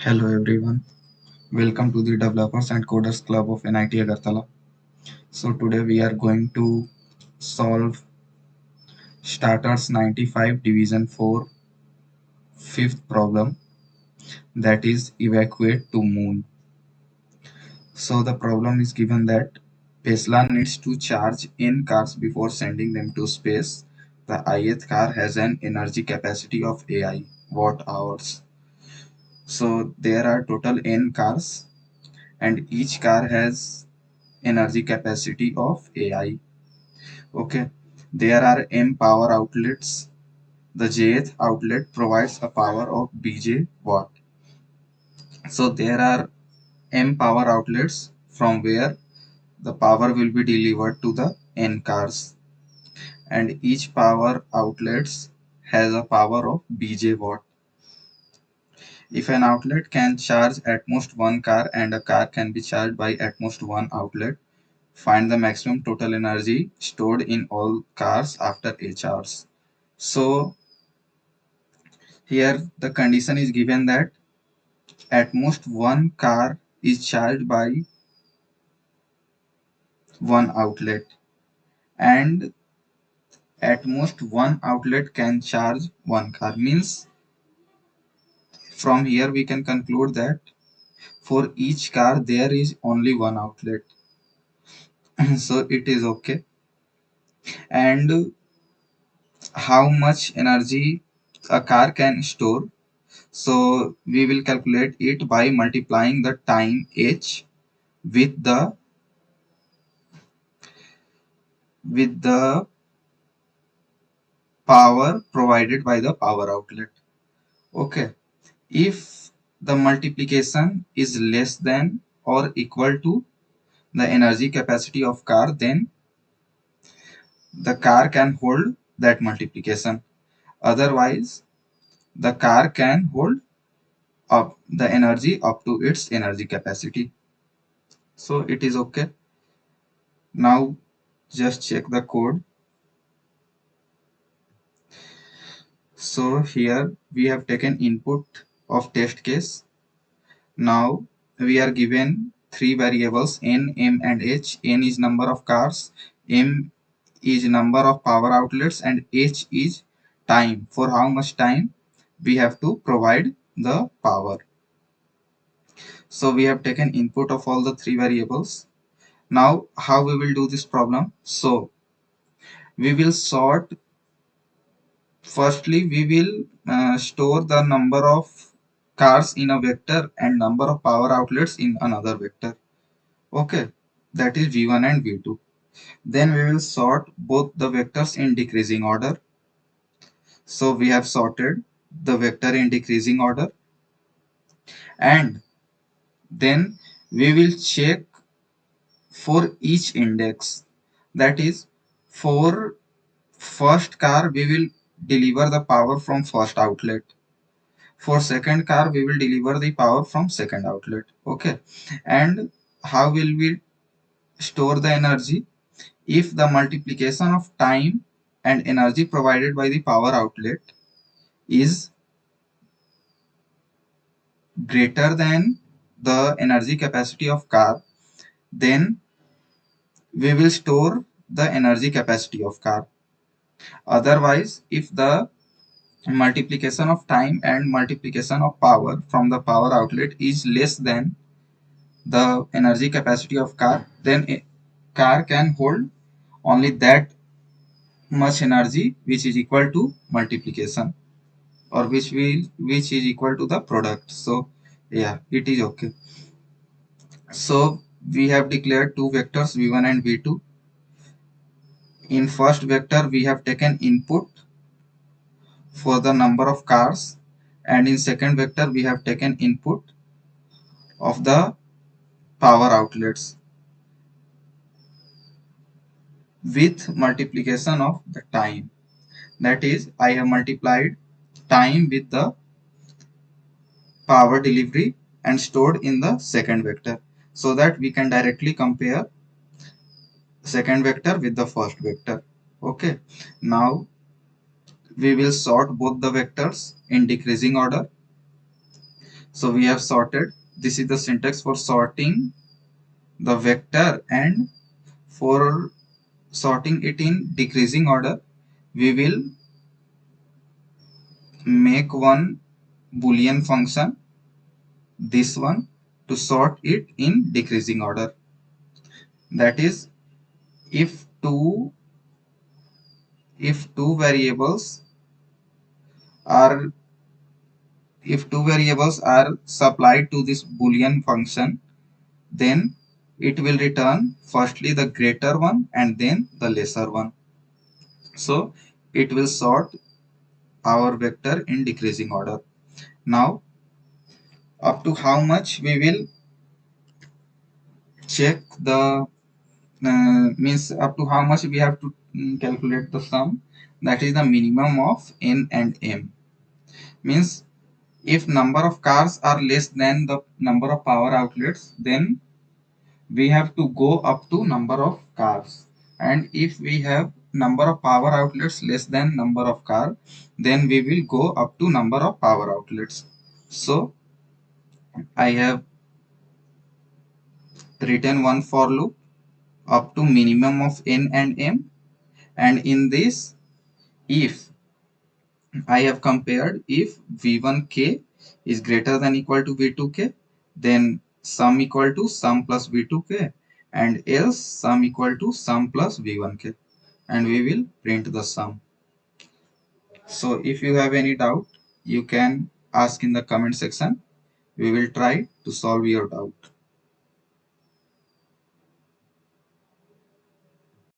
Hello everyone, welcome to the Developers and Coders Club of NIT Agartala. So today we are going to solve Starters 95 Division 4 fifth problem, that is evacuate to moon. So the problem is given that Tesla needs to charge n cars before sending them to space. The ith car has an energy capacity of AI watt hours. So there are total n cars and each car has energy capacity of AI. Okay, there are M power outlets. The jth outlet provides a power of BJ watt. So there are M power outlets from where the power will be delivered to the N cars, and each power outlets has a power of BJ watt. If an outlet can charge at most one car and a car can be charged by at most one outlet, find the maximum total energy stored in all cars after each hours. So here the condition is given that at most one car is charged by one outlet, and at most one outlet can charge one car. Means from here we can conclude that for each car there is only one outlet. So it is okay. And how much energy a car can store? So we will calculate it by multiplying the time h with the power provided by the power outlet. Okay, if the multiplication is less than or equal to the energy capacity of car, then the car can hold that multiplication. Otherwise, the car can hold up the energy up to its energy capacity. So it is okay. Now just check the code. So here we have taken input of test case. Now we are given three variables n, m and h. N is number of cars, m is number of power outlets, and h is time. For how much time we have to provide the power. So we have taken input of all the three variables. Now how we will do this problem? So we will sort. Firstly, we will store the number of cars in a vector and number of power outlets in another vector. Okay, that is v1 and v2. Then we will sort both the vectors in decreasing order. So we have sorted the vector in decreasing order, and then we will check for each index. That is, for first car we will deliver the power from first outlet. For second car we will deliver the power from second outlet. Okay, and how will we store the energy? If the multiplication of time and energy provided by the power outlet is greater than the energy capacity of car, then we will store the energy capacity of car. Otherwise, if the multiplication of time and multiplication of power from the power outlet is less than the energy capacity of car, then a car can hold only that much energy which is equal to multiplication, or which is equal to the product. So yeah, it is okay. So we have declared two vectors v1 and v2. In first vector we have taken input for the number of cars, and in second vector we have taken input of the power outlets with multiplication of the time. That is, I have multiplied time with the power delivery and stored in the second vector, so that we can directly compare second vector with the first vector. Okay, now we will sort both the vectors in decreasing order. So we have sorted. This is the syntax for sorting the vector, and for sorting it in decreasing order, we will make one boolean function, this one, to sort it in decreasing order. That is, if two variables are if two variables are supplied to this boolean function, then it will return firstly the greater one and then the lesser one. So it will sort our vector in decreasing order. Now, up to how much we will check the means up to how much we have to calculate the sum. That is the minimum of n and m. Means if number of cars are less than the number of power outlets, then we have to go up to number of cars. And if we have number of power outlets less than number of car, then we will go up to number of power outlets. So I have written one for loop up to minimum of n and m, and in this, if I have compared, if v1k is greater than equal to v2k, then sum equal to sum plus v2k, and else sum equal to sum plus v1k, and we will print the sum. So if you have any doubt, you can ask in the comment section. We will try to solve your doubt.